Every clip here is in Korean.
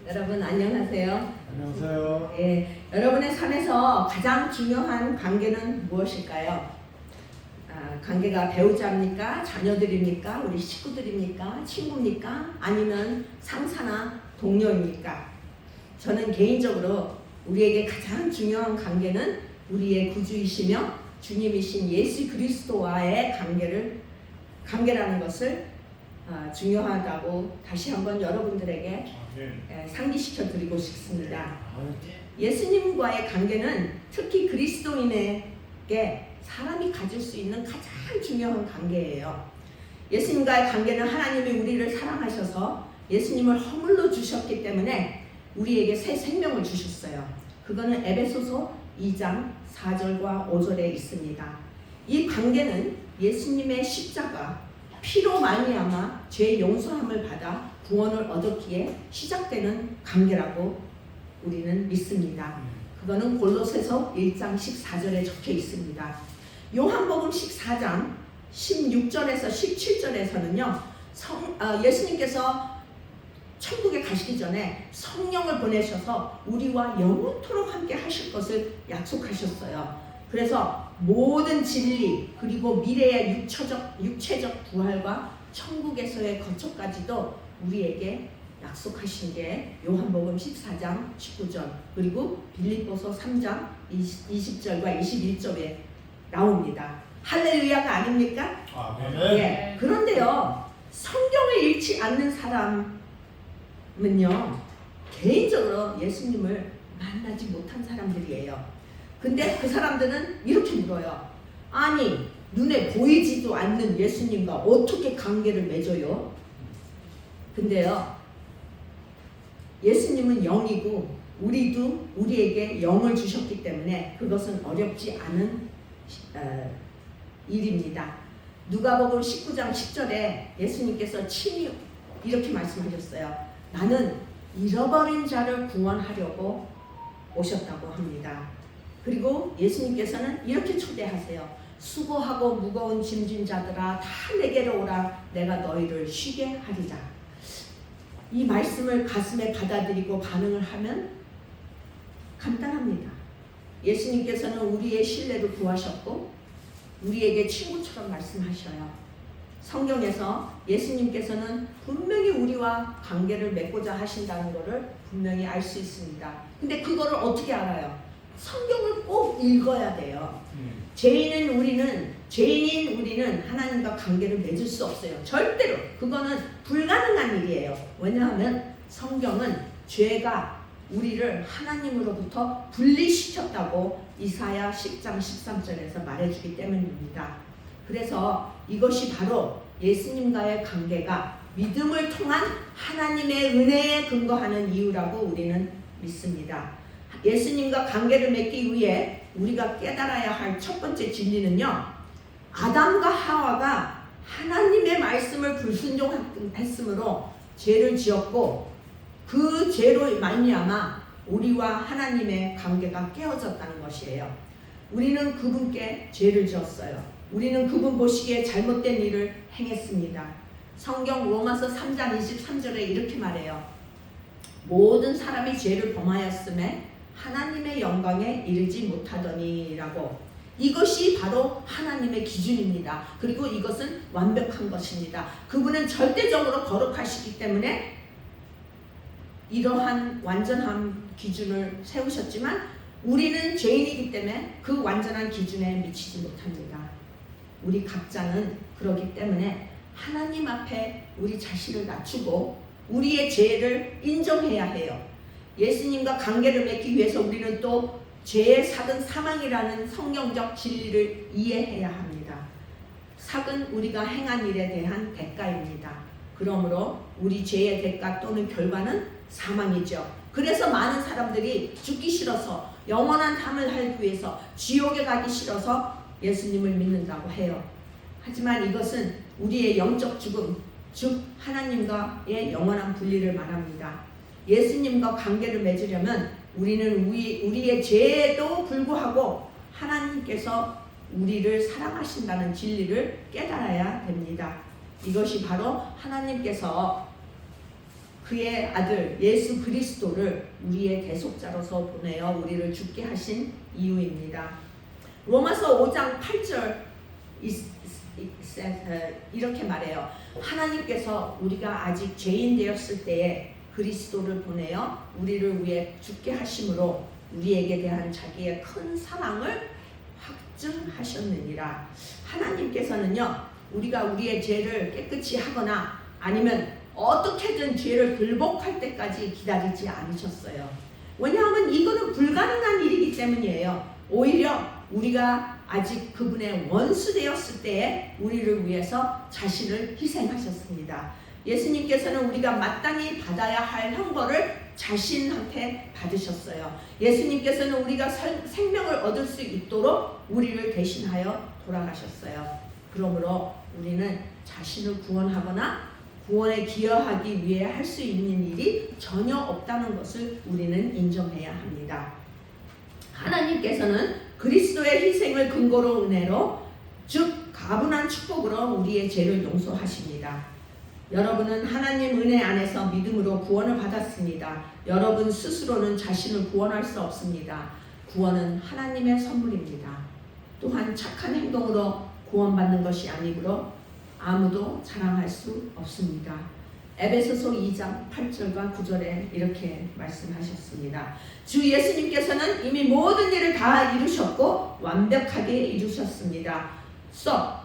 여러분 안녕하세요. 안녕하세요. 예, 여러분의 삶에서 가장 중요한 관계는 무엇일까요? 관계가 배우자입니까? 자녀들입니까? 우리 식구들입니까? 친구입니까? 아니면 상사나 동료입니까? 저는 개인적으로 우리에게 가장 중요한 관계는 우리의 구주이시며 주님이신 예수 그리스도와의 관계라는 것을 중요하다고 다시 한번 여러분들에게 상기시켜 드리고 싶습니다. 예수님과의 관계는 특히 그리스도인에게 사람이 가질 수 있는 가장 중요한 관계예요. 예수님과의 관계는 하나님이 우리를 사랑하셔서 예수님을 허물로 주셨기 때문에 우리에게 새 생명을 주셨어요. 그거는 에베소서 2장 4절과 5절에 있습니다. 이 관계는 예수님의 십자가 피로 말미암아 죄 용서함을 받아 구원을 얻었기에 시작되는 관계라고 우리는 믿습니다. 그거는 골로새서 1장 14절에 적혀 있습니다. 요한복음 14장 16절에서 17절에서는요, 예수님께서 천국에 가시기 전에 성령을 보내셔서 우리와 영원토록 함께 하실 것을 약속하셨어요. 그래서 모든 진리 그리고 미래의 육체적 부활과 천국에서의 거처까지도 우리에게 약속하신 게 요한복음 14장 19절 그리고 빌립보서 3장 20절과 21절에 나옵니다. 할렐루야가 아닙니까? 아멘. 예. 그런데요, 성경을 읽지 않는 사람은요, 개인적으로 예수님을 만나지 못한 사람들이에요. 근데 그 사람들은 이렇게 물어요. 아니, 눈에 보이지도 않는 예수님과 어떻게 관계를 맺어요? 근데요, 예수님은 영이고 우리도 우리에게 영을 주셨기 때문에 그것은 어렵지 않은 일입니다. 누가복음 19장 10절에 예수님께서 친히 이렇게 말씀하셨어요. 나는 잃어버린 자를 구원하려고 오셨다고 합니다. 그리고 예수님께서는 이렇게 초대하세요. 수고하고 무거운 짐진 자들아 다 내게로 오라. 내가 너희를 쉬게 하리라. 이 말씀을 가슴에 받아들이고 반응을 하면 간단합니다. 예수님께서는 우리의 신뢰를 구하셨고 우리에게 친구처럼 말씀하셔요. 성경에서 예수님께서는 분명히 우리와 관계를 맺고자 하신다는 것을 분명히 알 수 있습니다. 근데 그거를 어떻게 알아요? 성경을 꼭 읽어야 돼요. 죄인인 우리는 하나님과 관계를 맺을 수 없어요. 절대로. 그거는 불가능한 일이에요. 왜냐하면 성경은 죄가 우리를 하나님으로부터 분리시켰다고 이사야 10장 13절에서 말해주기 때문입니다. 그래서 이것이 바로 예수님과의 관계가 믿음을 통한 하나님의 은혜에 근거하는 이유라고 우리는 믿습니다. 예수님과 관계를 맺기 위해 우리가 깨달아야 할 첫 번째 진리는요, 아담과 하와가 하나님의 말씀을 불순종했으므로 죄를 지었고 그 죄로 말미암아 우리와 하나님의 관계가 깨어졌다는 것이에요. 우리는 그분께 죄를 지었어요. 우리는 그분 보시기에 잘못된 일을 행했습니다. 성경 로마서 3장 23절에 이렇게 말해요. 모든 사람이 죄를 범하였음에 하나님의 영광에 이르지 못하더니라고. 이것이 바로 하나님의 기준입니다. 그리고 이것은 완벽한 것입니다. 그분은 절대적으로 거룩하시기 때문에 이러한 완전한 기준을 세우셨지만 우리는 죄인이기 때문에 그 완전한 기준에 미치지 못합니다. 우리 각자는 그렇기 때문에 하나님 앞에 우리 자신을 낮추고 우리의 죄를 인정해야 해요. 예수님과 관계를 맺기 위해서 우리는 또 죄의 삭은 사망이라는 성경적 진리를 이해해야 합니다. 삭은 우리가 행한 일에 대한 대가입니다. 그러므로 우리 죄의 대가 또는 결과는 사망이죠. 그래서 많은 사람들이 죽기 싫어서 영원한 삶을 살기 위해서 지옥에 가기 싫어서 예수님을 믿는다고 해요. 하지만 이것은 우리의 영적 죽음, 즉 하나님과의 영원한 분리를 말합니다. 예수님과 관계를 맺으려면 우리는 우리의 죄에도 불구하고 하나님께서 우리를 사랑하신다는 진리를 깨달아야 됩니다. 이것이 바로 하나님께서 그의 아들 예수 그리스도를 우리의 대속자로서 보내어 우리를 죽게 하신 이유입니다. 로마서 5장 8절 이렇게 말해요. 하나님께서 우리가 아직 죄인 되었을 때에 그리스도를 보내어 우리를 위해 죽게 하심으로 우리에게 대한 자기의 큰 사랑을 확증하셨느니라. 하나님께서는요, 우리가 우리의 죄를 깨끗이 하거나 아니면 어떻게든 죄를 굴복할 때까지 기다리지 않으셨어요. 왜냐하면 이거는 불가능한 일이기 때문이에요. 오히려 우리가 아직 그분의 원수 되었을 때에 우리를 위해서 자신을 희생하셨습니다. 예수님께서는 우리가 마땅히 받아야 할 형벌을 자신한테 받으셨어요. 예수님께서는 우리가 생명을 얻을 수 있도록 우리를 대신하여 돌아가셨어요. 그러므로 우리는 자신을 구원하거나 구원에 기여하기 위해 할 수 있는 일이 전혀 없다는 것을 우리는 인정해야 합니다. 하나님께서는 그리스도의 희생을 근거로 은혜로 즉 가분한 축복으로 우리의 죄를 용서하십니다. 여러분은 하나님 은혜 안에서 믿음으로 구원을 받았습니다. 여러분 스스로는 자신을 구원할 수 없습니다. 구원은 하나님의 선물입니다. 또한 착한 행동으로 구원받는 것이 아니므로 아무도 자랑할 수 없습니다. 에베소서 2장 8절과 9절에 이렇게 말씀하셨습니다. 주 예수님께서는 이미 모든 일을 다 이루셨고 완벽하게 이루셨습니다.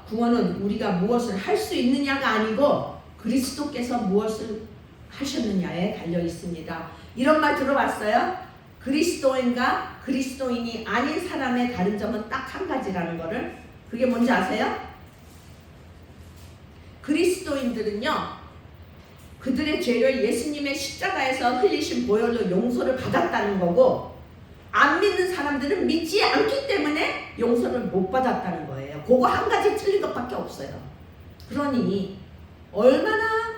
구원은 우리가 무엇을 할 수 있느냐가 아니고 그리스도께서 무엇을 하셨느냐에 달려 있습니다. 이런 말 들어봤어요? 그리스도인과 그리스도인이 아닌 사람의 다른 점은 딱 한 가지라는 거를. 그게 뭔지 아세요? 그리스도인들은요, 그들의 죄를 예수님의 십자가에서 흘리신 보혈로 용서를 받았다는 거고, 안 믿는 사람들은 믿지 않기 때문에 용서를 못 받았다는 거예요. 그거 한 가지 틀린 것밖에 없어요. 그러니 얼마나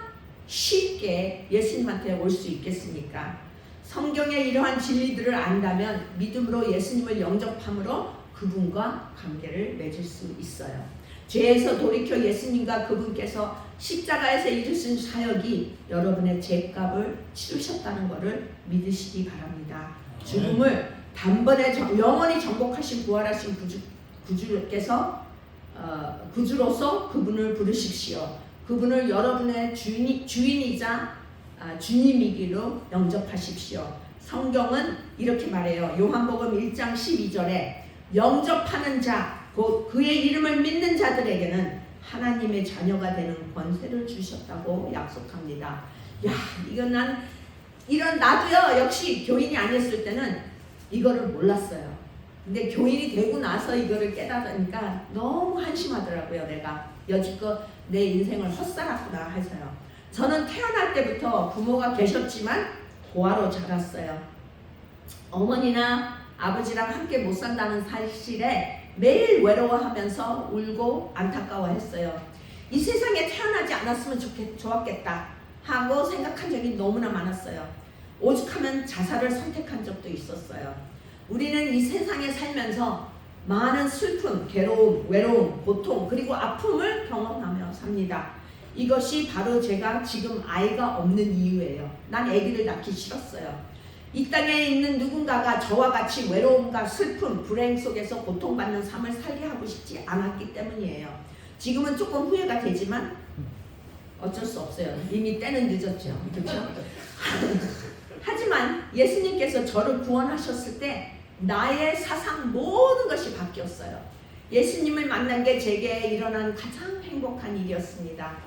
쉽게 예수님한테 올 수 있겠습니까? 성경의 이러한 진리들을 안다면 믿음으로 예수님을 영접함으로 그분과 관계를 맺을 수 있어요. 죄에서 돌이켜 예수님과 그분께서 십자가에서 이루신 사역이 여러분의 죄값을 치르셨다는 것을 믿으시기 바랍니다. 죽음을 단번에 영원히 정복하신 부활하신 구주께서 구주로서 그분을 부르십시오. 그분을 여러분의 주인이자 주님이기로 영접하십시오. 성경은 이렇게 말해요. 요한복음 1장 12절에 영접하는 자, 곧 그의 이름을 믿는 자들에게는 하나님의 자녀가 되는 권세를 주셨다고 약속합니다. 야, 이건 나도요, 역시 교인이 아니었을 때는 이거를 몰랐어요. 근데 교인이 되고 나서 이거를 깨닫으니까 너무 한심하더라고요. 내가 여지껏 내 인생을 헛살았구나 해서요. 저는 태어날 때부터 부모가 계셨지만 고아로 자랐어요. 어머니나 아버지랑 함께 못 산다는 사실에 매일 외로워하면서 울고 안타까워했어요. 이 세상에 태어나지 않았으면 좋았겠다 하고 생각한 적이 너무나 많았어요. 오죽하면 자살을 선택한 적도 있었어요. 우리는 이 세상에 살면서 많은 슬픔, 괴로움, 외로움, 고통, 그리고 아픔을 경험하며 삽니다. 이것이 바로 제가 지금 아이가 없는 이유예요. 난 아기를 낳기 싫었어요. 이 땅에 있는 누군가가 저와 같이 외로움과 슬픔, 불행 속에서 고통받는 삶을 살게 하고 싶지 않았기 때문이에요. 지금은 조금 후회가 되지만 어쩔 수 없어요. 이미 때는 늦었죠. 그렇죠? 하지만 예수님께서 저를 구원하셨을 때 나의 사상 모든 것이 바뀌었어요. 예수님을 만난 게 제게 일어난 가장 행복한 일이었습니다.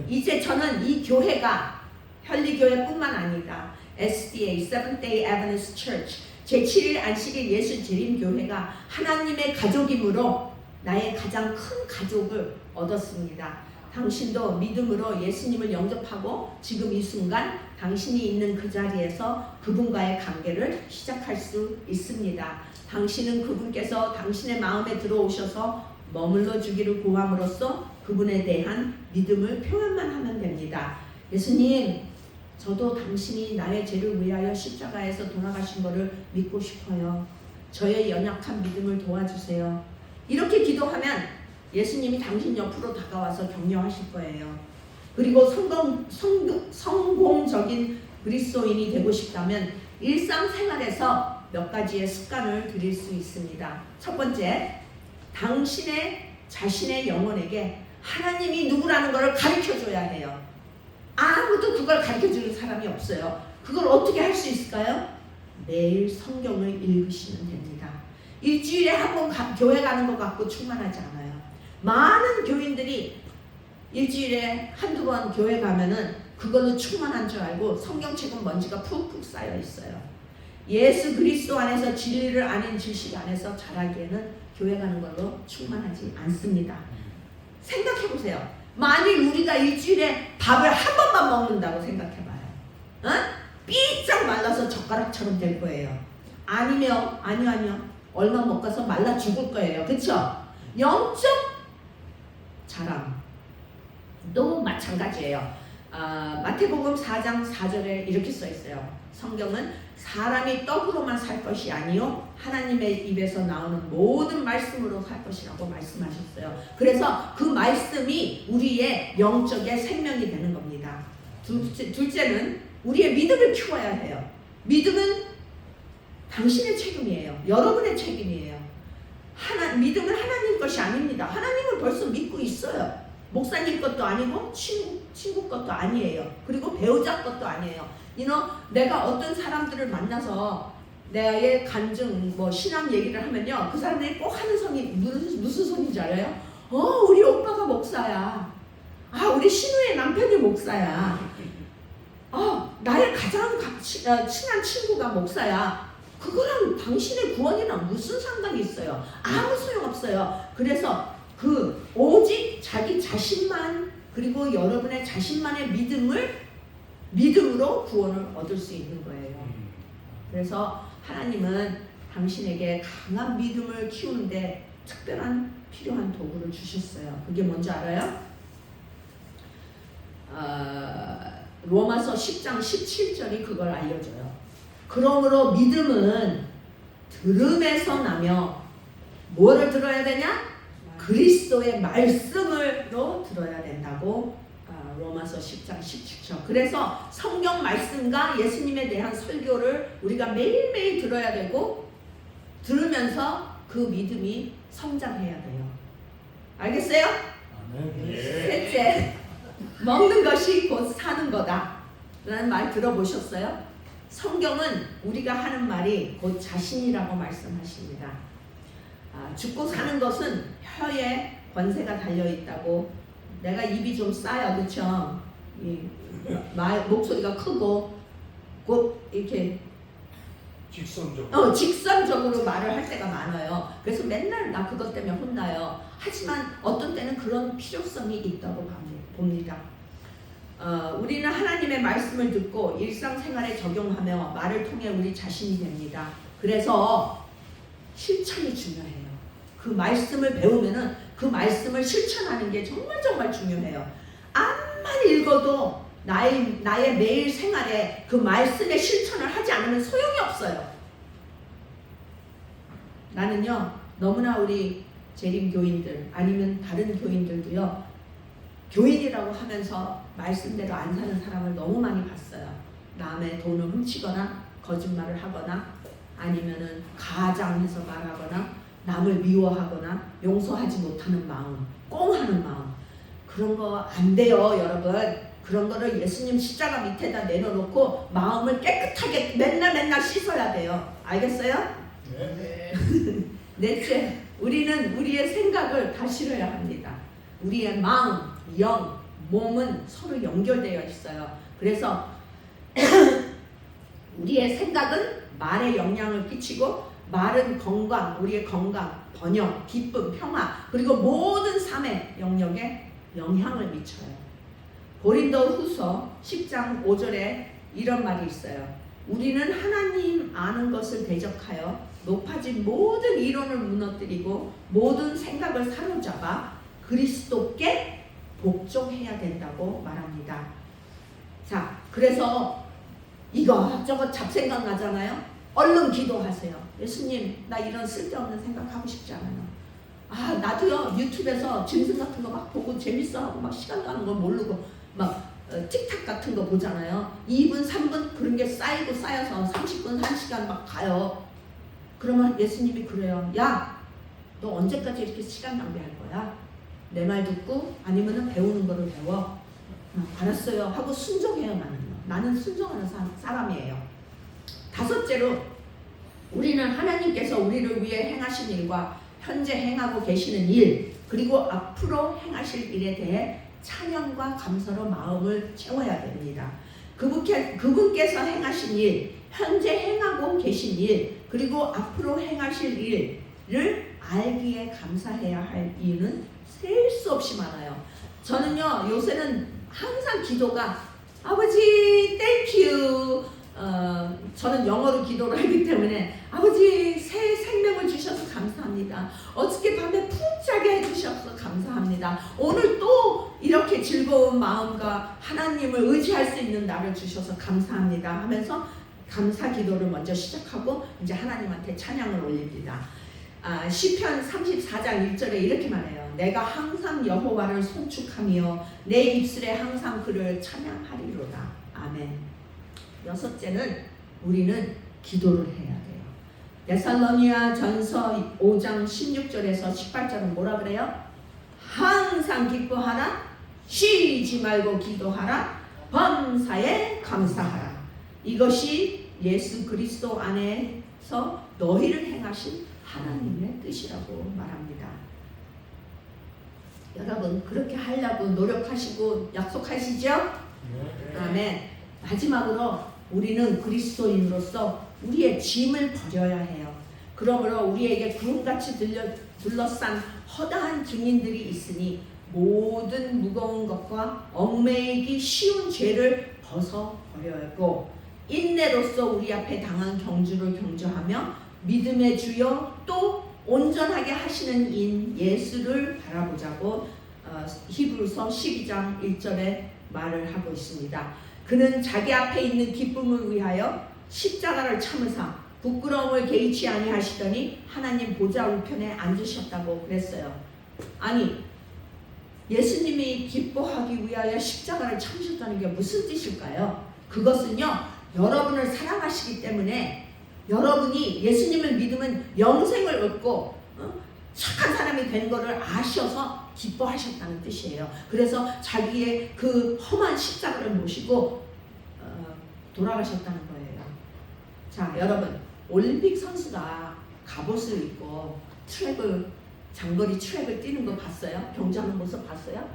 이제 저는 이 교회가 현리교회뿐만 아니라 SDA, Seventh-day Adventist Church, 제7일 안식일 예수재림교회가 하나님의 가족이므로 나의 가장 큰 가족을 얻었습니다. 당신도 믿음으로 예수님을 영접하고 지금 이 순간 당신이 있는 그 자리에서 그분과의 관계를 시작할 수 있습니다. 당신은 그분께서 당신의 마음에 들어오셔서 머물러 주기를 구함으로써 그분에 대한 믿음을 표현만 하면 됩니다. 예수님, 저도 당신이 나의 죄를 위하여 십자가에서 돌아가신 것을 믿고 싶어요. 저의 연약한 믿음을 도와주세요. 이렇게 기도하면 예수님이 당신 옆으로 다가와서 격려하실 거예요. 그리고 성공적인 그리스도인이 되고 싶다면 일상생활에서 몇 가지의 습관을 들일 수 있습니다. 첫 번째, 당신의 자신의 영혼에게 하나님이 누구라는 것을 가르쳐줘야 해요. 아무도 그걸 가르쳐주는 사람이 없어요. 그걸 어떻게 할 수 있을까요? 매일 성경을 읽으시면 됩니다. 일주일에 한 번 교회 가는 것 갖고 충만하지 않아요. 많은 교인들이 일주일에 한두 번 교회 가면은 그걸로 충만한 줄 알고 성경책은 먼지가 푹푹 쌓여 있어요. 예수 그리스도 안에서 진리를 아는 지식 안에서 자라기에는 교회 가는 걸로 충만하지 않습니다. 생각해 보세요. 만일 우리가 일주일에 밥을 한 번만 먹는다고 생각해 봐요. 어? 삐쩍 말라서 젓가락처럼 될 거예요. 아니요. 얼마 못 가서 말라 죽을 거예요. 그렇죠? 영적 자랑도 마찬가지예요. 마태복음 4장 4절에 이렇게 써 있어요. 성경은 사람이 떡으로만 살 것이 아니요 하나님의 입에서 나오는 모든 말씀으로 살 것이라고 말씀하셨어요. 그래서 그 말씀이 우리의 영적의 생명이 되는 겁니다. 둘째는 우리의 믿음을 키워야 해요. 믿음은 당신의 책임이에요. 여러분의 책임이에요. 믿음은 하나님 것이 아닙니다. 하나님을 벌써 믿고 있어요. 목사님 것도 아니고 친구 것도 아니에요. 그리고 배우자 것도 아니에요. 내가 어떤 사람들을 만나서 나의 간증, 신앙 얘기를 하면요, 그 사람들이 꼭 하는 소리 무슨 소리인지 알아요? 우리 오빠가 목사야. 우리 신우의 남편이 목사야. 나의 가장 친한 친구가 목사야. 그거랑 당신의 구원이랑 무슨 상관이 있어요? 아무 소용없어요. 그래서 오직 자기 자신만, 그리고 여러분의 자신만의 믿음으로 구원을 얻을 수 있는 거예요. 그래서 하나님은 당신에게 강한 믿음을 키우는데 특별한 필요한 도구를 주셨어요. 그게 뭔지 알아요? 로마서 10장 17절이 그걸 알려줘요. 그러므로 믿음은 들음에서 나며 뭐를 들어야 되냐? 그리스도의 말씀으로 들어야 된다고. 로마서 10장 17절. 그래서 성경 말씀과 예수님에 대한 설교를 우리가 매일매일 들어야 되고, 들으면서 그 믿음이 성장해야 돼요. 알겠어요? 셋째, 먹는 것이 곧 사는 거다 라는 말 들어보셨어요? 성경은 우리가 하는 말이 곧 자신이라고 말씀하십니다. 죽고 사는 것은 혀에 권세가 달려있다고. 내가 입이 좀 싸요. 그렇죠? 목소리가 크고 곧 이렇게 직선적으로 말을 할 때가 많아요. 그래서 맨날 나 그것 때문에 혼나요. 하지만 어떤 때는 그런 필요성이 있다고 봅니다. 우리는 하나님의 말씀을 듣고 일상생활에 적용하며 말을 통해 우리 자신이 됩니다. 그래서 실천이 중요해요. 그 말씀을 배우면은 그 말씀을 실천하는 게 정말 중요해요. 암만 읽어도 나의 매일 생활에 그 말씀의 실천을 하지 않으면 소용이 없어요. 나는요, 너무나 우리 재림 교인들 아니면 다른 교인들도요, 교인이라고 하면서 말씀대로 안 사는 사람을 너무 많이 봤어요. 남의 돈을 훔치거나 거짓말을 하거나 아니면은 가장해서 말하거나 남을 미워하거나 용서하지 못하는 마음, 꽁하는 마음, 그런 거 안 돼요, 여러분. 그런 거를 예수님 십자가 밑에다 내려놓고 마음을 깨끗하게 맨날 씻어야 돼요. 알겠어요? 네. 넷째, 우리는 우리의 생각을 다스려야 합니다. 우리의 마음, 영, 몸은 서로 연결되어 있어요. 그래서 우리의 생각은 말에 영향을 끼치고, 말은 건강, 우리의 건강, 번영, 기쁨, 평화, 그리고 모든 삶의 영역에 영향을 미쳐요. 고린도후서 10장 5절에 이런 말이 있어요. 우리는 하나님 아는 것을 대적하여 높아진 모든 이론을 무너뜨리고 모든 생각을 사로잡아 그리스도께 복종해야 된다고 말합니다. 자, 그래서 이것저것 잡생각 나잖아요. 얼른 기도하세요. 예수님, 나 이런 쓸데없는 생각하고 싶지 않아요. 나도요, 유튜브에서 짐승 같은 거 막 보고 재밌어하고 막 시간 가는 거 모르고 막 틱탁 같은 거 보잖아요. 2분, 3분 그런 게 쌓이고 쌓여서 30분, 1시간 막 가요. 그러면 예수님이 그래요. 야, 너 언제까지 이렇게 시간 낭비할 거야? 내 말 듣고 아니면은 배우는 거를 배워. 알았어요 하고 순종해요. 나는 순종하는 사람이에요. 다섯째로 우리는 하나님께서 우리를 위해 행하신 일과 현재 행하고 계시는 일 그리고 앞으로 행하실 일에 대해 찬양과 감사로 마음을 채워야 됩니다. 그분께서 행하신 일, 현재 행하고 계신 일 그리고 앞으로 행하실 일을 알기에 감사해야 할 이유는 셀 수 없이 많아요. 저는요 요새는 항상 기도가 아버지 땡큐 저는 영어로 기도를 하기 때문에 아버지 새 생명을 주셔서 감사합니다. 어저께 밤에 푹 자게 해주셔서 감사합니다. 오늘 또 이렇게 즐거운 마음과 하나님을 의지할 수 있는 날을 주셔서 감사합니다 하면서 감사 기도를 먼저 시작하고 이제 하나님한테 찬양을 올립니다. 시편 34장 1절에 이렇게 말해요. 내가 항상 여호와를 송축하며 내 입술에 항상 그를 찬양하리로다. 아멘. 여섯째는 우리는 기도를 해야 돼요. 데살로니가 전서 5장 16절에서 18절은 뭐라 그래요? 항상 기뻐하라, 쉬지 말고 기도하라, 범사에 감사하라. 이것이 예수 그리스도 안에서 너희를 행하신 하나님의 뜻이라고 말합니다. 여러분 그렇게 하려고 노력하시고 약속하시죠? 아멘. 마지막으로 우리는 그리스도인으로서 우리의 짐을 버려야 해요. 그러므로 우리에게 구름같이 둘러싼 허다한 증인들이 있으니 모든 무거운 것과 얽매이기 쉬운 죄를 벗어버려야고 인내로써 우리 앞에 당한 경주를 경주하며 믿음의 주여 또 온전하게 하시는 인 예수를 바라보자고 히브리서 12장 1절에 말을 하고 있습니다. 그는 자기 앞에 있는 기쁨을 위하여 십자가를 참으사 부끄러움을 개의치 아니하시더니 하나님 보좌 우편에 앉으셨다고 그랬어요. 아니 예수님이 기뻐하기 위하여 십자가를 참으셨다는 게 무슨 뜻일까요? 그것은요 여러분을 사랑하시기 때문에 여러분이 예수님을 믿으면 영생을 얻고 착한 사람이 된 것을 아셔서 기뻐하셨다는 뜻이에요. 그래서 자기의 그 험한 십자가를 모시고 돌아가셨다는 거예요. 자, 여러분 올림픽 선수가 갑옷을 입고 장거리 트랙을 뛰는 거 봤어요? 경주하는 모습 봤어요?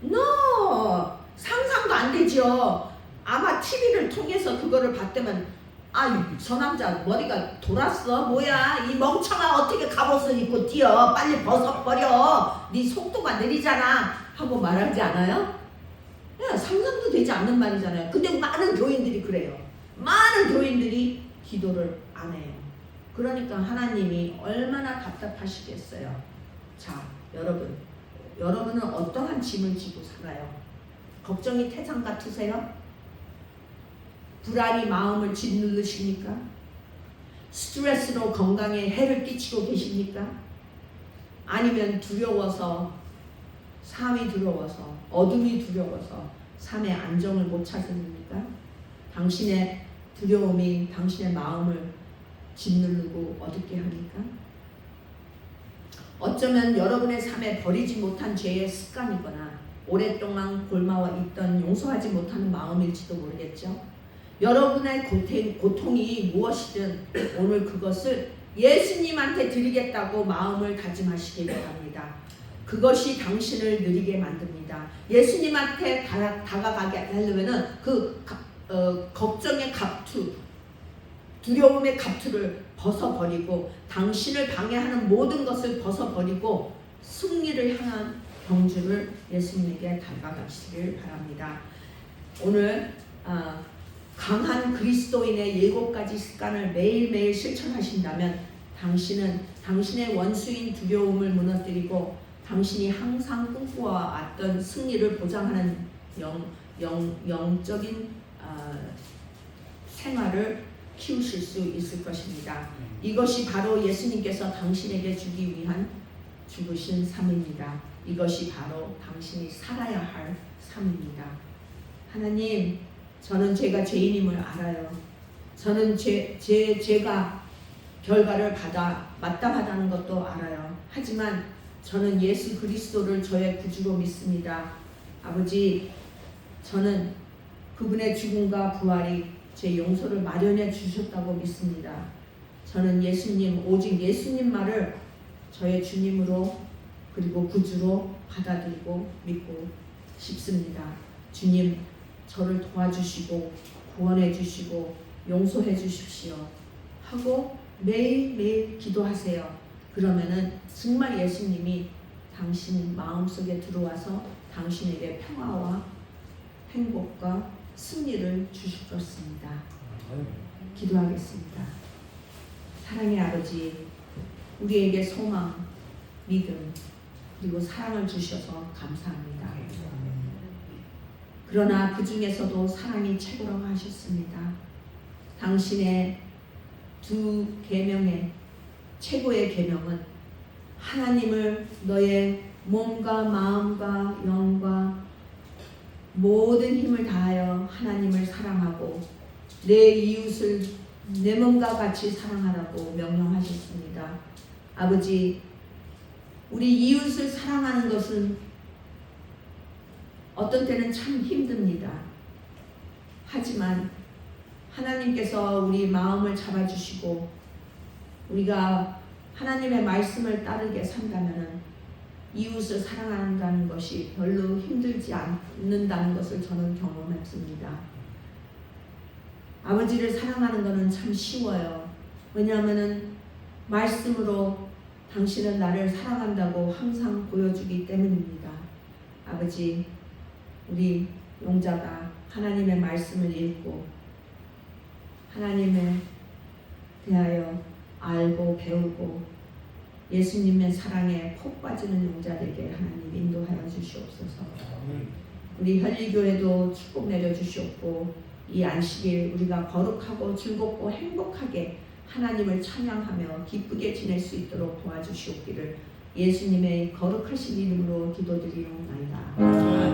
No! 상상도 안 되죠. 아마 TV를 통해서 그거를 봤다면 저 남자 머리가 돌았어? 뭐야 이 멍청아 어떻게 갑옷을 입고 뛰어? 빨리 벗어버려. 네 속도가 느리잖아 하고 말하지 않아요? 상상도 되지 않는 말이잖아요. 근데 많은 교인들이 그래요. 많은 교인들이 기도를 안 해요. 그러니까 하나님이 얼마나 답답하시겠어요. 자, 여러분은 어떠한 짐을 지고 살아요? 걱정이 태산 같으세요? 불안이 마음을 짓누르십니까? 스트레스로 건강에 해를 끼치고 계십니까? 아니면 두려워서 삶이 두려워서 어둠이 두려워서 삶의 안정을 못 찾습니까? 당신의 두려움이 당신의 마음을 짓누르고 어둡게 합니까? 어쩌면 여러분의 삶에 버리지 못한 죄의 습관이거나 오랫동안 골마와 있던 용서하지 못하는 마음일지도 모르겠죠. 여러분의 고통이 무엇이든 오늘 그것을 예수님한테 드리겠다고 마음을 다짐하시기 바랍니다. 그것이 당신을 누리게 만듭니다. 예수님한테 다가가게 하려면은 걱정의 갑투, 두려움의 갑투를 벗어버리고 당신을 방해하는 모든 것을 벗어버리고 승리를 향한 경주를 예수님에게 다가가시길 바랍니다. 오늘 강한 그리스도인의 7가지 습관을 매일매일 실천하신다면 당신은 당신의 원수인 두려움을 무너뜨리고 당신이 항상 꿈꿔왔던 승리를 보장하는 영적인 생활을 키우실 수 있을 것입니다. 이것이 바로 예수님께서 당신에게 주기 위한 죽으신 삶입니다. 이것이 바로 당신이 살아야 할 삶입니다. 하나님, 저는 제가 죄인임을 알아요. 저는 제가 결과를 마땅하다는 것도 알아요. 하지만 저는 예수 그리스도를 저의 구주로 믿습니다. 아버지, 저는 그분의 죽음과 부활이 제 용서를 마련해 주셨다고 믿습니다. 저는 예수님, 오직 예수님 말을 저의 주님으로 그리고 구주로 받아들이고 믿고 싶습니다. 주님, 저를 도와주시고 구원해 주시고 용서해 주십시오 하고 매일매일 기도하세요. 그러면은 정말 예수님이 당신 마음속에 들어와서 당신에게 평화와 행복과 승리를 주실 것입니다. 기도하겠습니다. 사랑의 아버지, 우리에게 소망, 믿음, 그리고 사랑을 주셔서 감사합니다. 그러나 그 중에서도 사랑이 최고라고 하셨습니다. 당신의 두 계명의 최고의 계명은 하나님을 너의 몸과 마음과 영과 모든 힘을 다하여 하나님을 사랑하고 내 이웃을 내 몸과 같이 사랑하라고 명령하셨습니다. 아버지, 우리 이웃을 사랑하는 것은 어떤 때는 참 힘듭니다. 하지만 하나님께서 우리 마음을 잡아주시고 우리가 하나님의 말씀을 따르게 산다면 이웃을 사랑한다는 것이 별로 힘들지 않는다는 것을 저는 경험했습니다. 아버지를 사랑하는 것은 참 쉬워요. 왜냐하면 말씀으로 당신은 나를 사랑한다고 항상 보여주기 때문입니다. 아버지, 우리 용자가 하나님의 말씀을 읽고 하나님에 대하여 알고 배우고 예수님의 사랑에 푹 빠지는 용자들에게 하나님 인도하여 주시옵소서. 우리 현리교회도 축복 내려 주시옵고 이 안식일 우리가 거룩하고 즐겁고 행복하게 하나님을 찬양하며 기쁘게 지낼 수 있도록 도와주시옵기를 예수님의 거룩하신 이름으로 기도드리옵나이다.